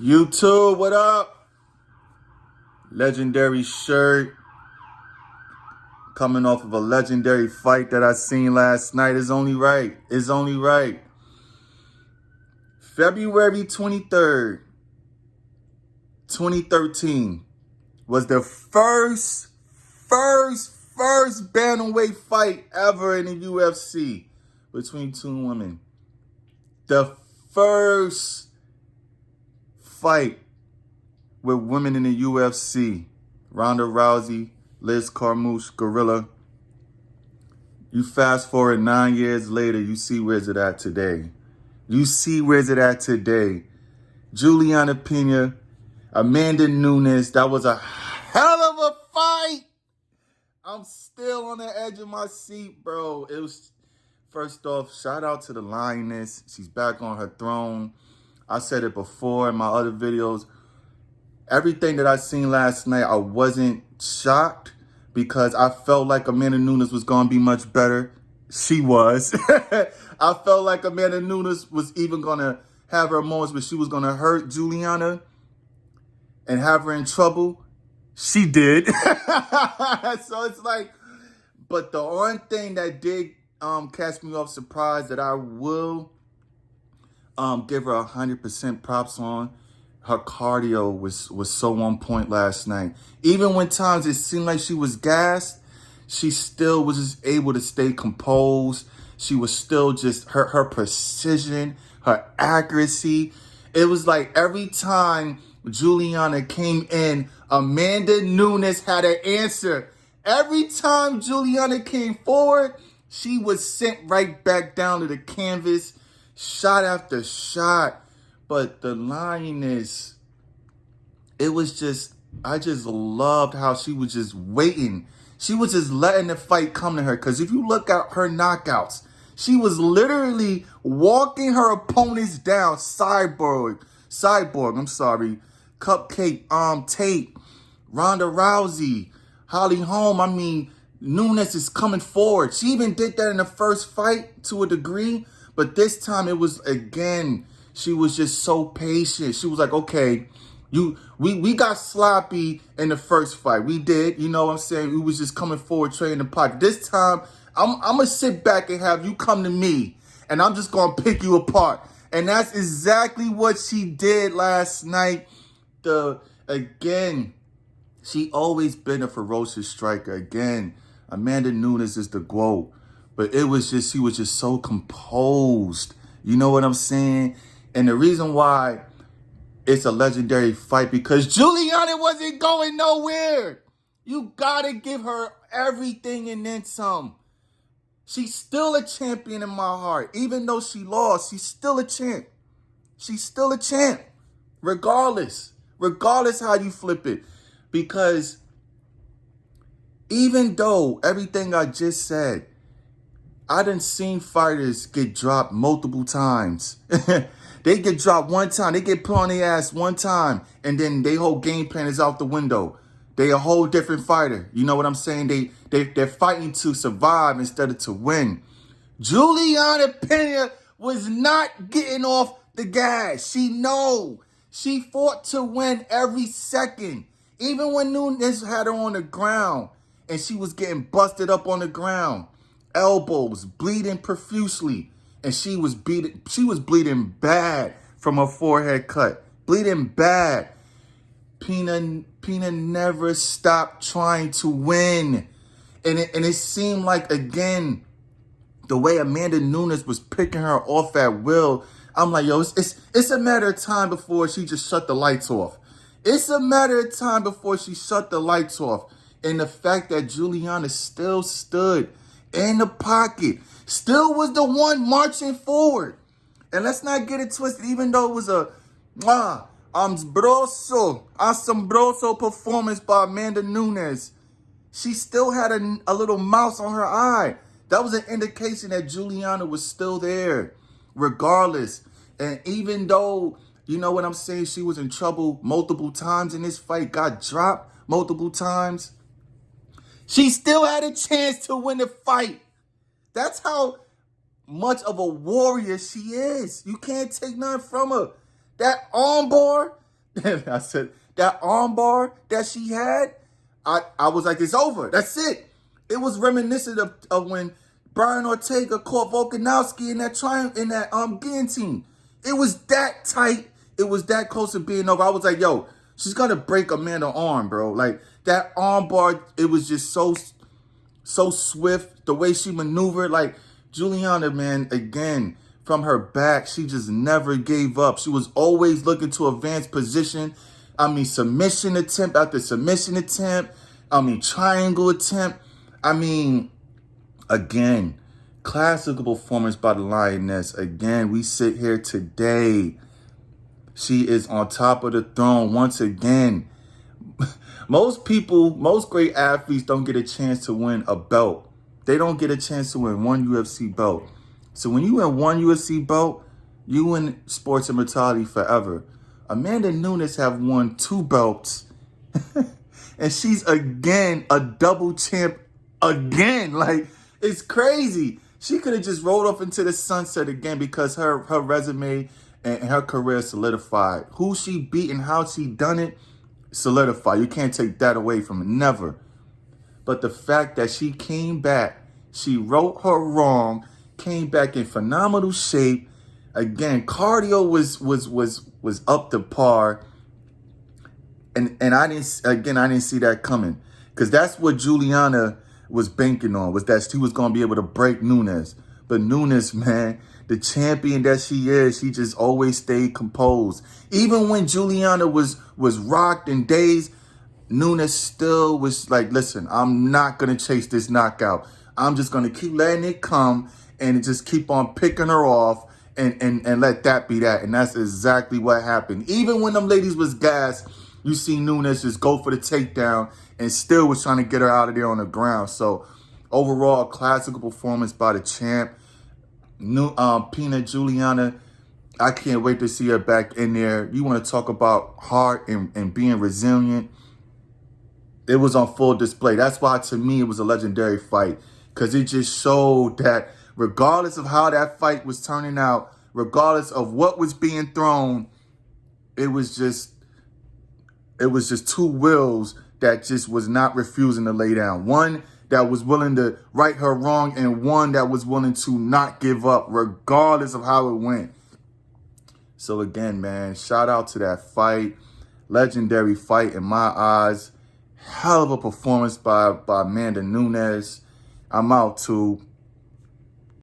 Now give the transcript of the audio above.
YouTube, what up? Legendary shirt. Coming off of a legendary fight that I seen last night. It's only right. It's only right. February 23rd, 2013 was the first bantamweight fight ever in the UFC between two women. The first fight with women in the UFC. Ronda Rousey, Liz Carmouche, Gorilla. You fast forward 9 years later, you see where's it at today. You see where's it at today. Julianna Peña, Amanda Nunes. That was a hell of a fight. I'm still on the edge of my seat, bro. It was, first off, shout out to the lioness. She's back on her throne. I said it before in my other videos. Everything that I seen last night, I wasn't shocked because I felt like Amanda Nunes was going to be much better. She was. I felt like Amanda Nunes was even going to have her moments where she was going to hurt Julianna and have her in trouble. She did. So it's like, but the one thing that did catch me off surprise that I will give her 100% props on, her cardio was so on point last night. Even when times it seemed like she was gassed, she still was just able to stay composed. She was still just, her precision, her accuracy. It was like every time Julianna came in, Amanda Nunes had an answer. Every time Julianna came forward, she was sent right back down to the canvas, shot after shot. But the lioness, it was just, I just loved how she was just waiting. She was just letting the fight come to her. Because if you look at her knockouts, she was literally walking her opponents down. Cyborg, Cupcake, Tate, Ronda Rousey, Holly Holm. I mean, Nunes is coming forward. She even did that in the first fight to a degree. But this time it was, again, she was just so patient. She was like, okay, we got sloppy in the first fight. We did, you know what I'm saying? We was just coming forward, trading the pocket. This time, I'm going to sit back and have you come to me, and I'm just going to pick you apart. And that's exactly what she did last night. Again, she always been a ferocious striker. Again, Amanda Nunes is the GOAT. But it was just, she was just so composed. You know what I'm saying? And the reason why it's a legendary fight, because Julianna wasn't going nowhere. You gotta give her everything and then some. She's still a champion in my heart. Even though she lost, she's still a champ. She's still a champ. Regardless how you flip it. Because even though everything I just said, I done seen fighters get dropped multiple times. They get dropped one time. They get put on their ass one time. And then their whole game plan is out the window. They a whole different fighter. You know what I'm saying? They're fighting to survive instead of to win. Julianna Peña was not getting off the gas. She fought to win every second. Even when Nunes had her on the ground and she was getting busted up on the ground. Elbows bleeding profusely. And she was bleeding bad from her forehead cut. Bleeding bad. Peña never stopped trying to win. And it seemed like, again, the way Amanda Nunes was picking her off at will, I'm like, yo, it's a matter of time before she just shut the lights off. It's a matter of time before she shut the lights off. And the fact that Julianna still stood in the pocket, still was the one marching forward. And let's not get it twisted, even though it was a asombroso performance by Amanda Nunes, she still had a little mouse on her eye. That was an indication that Julianna was still there, regardless. And even though, you know what I'm saying, she was in trouble multiple times in this fight, got dropped multiple times, she still had a chance to win the fight. That's how much of a warrior she is. You can't take nothing from her. That armbar, And I said, that armbar that she had, I was like, it's over. That's it. It was reminiscent of when Brian Ortega caught Volkanovski in that guillotine. It was that tight. It was that close to being over. I was like, yo, she's gonna break Amanda's arm, bro. Like that armbar, it was just so swift. The way she maneuvered, like Julianna, man, again, from her back, she just never gave up. She was always looking to advance position. I mean, submission attempt after submission attempt. I mean, triangle attempt. I mean, again, classical performance by the Lioness. Again, we sit here today. She is on top of the throne once again. Most great athletes don't get a chance to win a belt. They don't get a chance to win one UFC belt. So when you win one UFC belt, you win sports immortality forever. Amanda Nunes have won 2 belts. And she's again a double champ again. Like, it's crazy. She could have just rolled off into the sunset again because her resume and her career solidified. Who she beat and how she done it, solidified. You can't take that away from it. Never. But the fact that she came back, she wrote her wrong, came back in phenomenal shape. Again, cardio was up to par. And I didn't see that coming. Because that's what Julianna was banking on, was that she was going to be able to break Nunes. But Nunes, man, the champion that she is, she just always stayed composed. Even when Julianna was rocked and dazed, Nunes still was like, listen, I'm not going to chase this knockout. I'm just going to keep letting it come and just keep on picking her off and let that be that. And that's exactly what happened. Even when them ladies was gassed, you see Nunes just go for the takedown and still was trying to get her out of there on the ground. So overall, a classical performance by the champ. Peña, Julianna, I can't wait to see her back in there. You want to talk about heart and being resilient. It was on full display. That's why, to me, it was a legendary fight. Because it just showed that regardless of how that fight was turning out, regardless of what was being thrown, it was just 2 wills that just was not refusing to lay down. One that was willing to right her wrong and one that was willing to not give up regardless of how it went. So again, man, shout out to that fight. Legendary fight in my eyes. Hell of a performance by Amanda Nunes. I'm out too.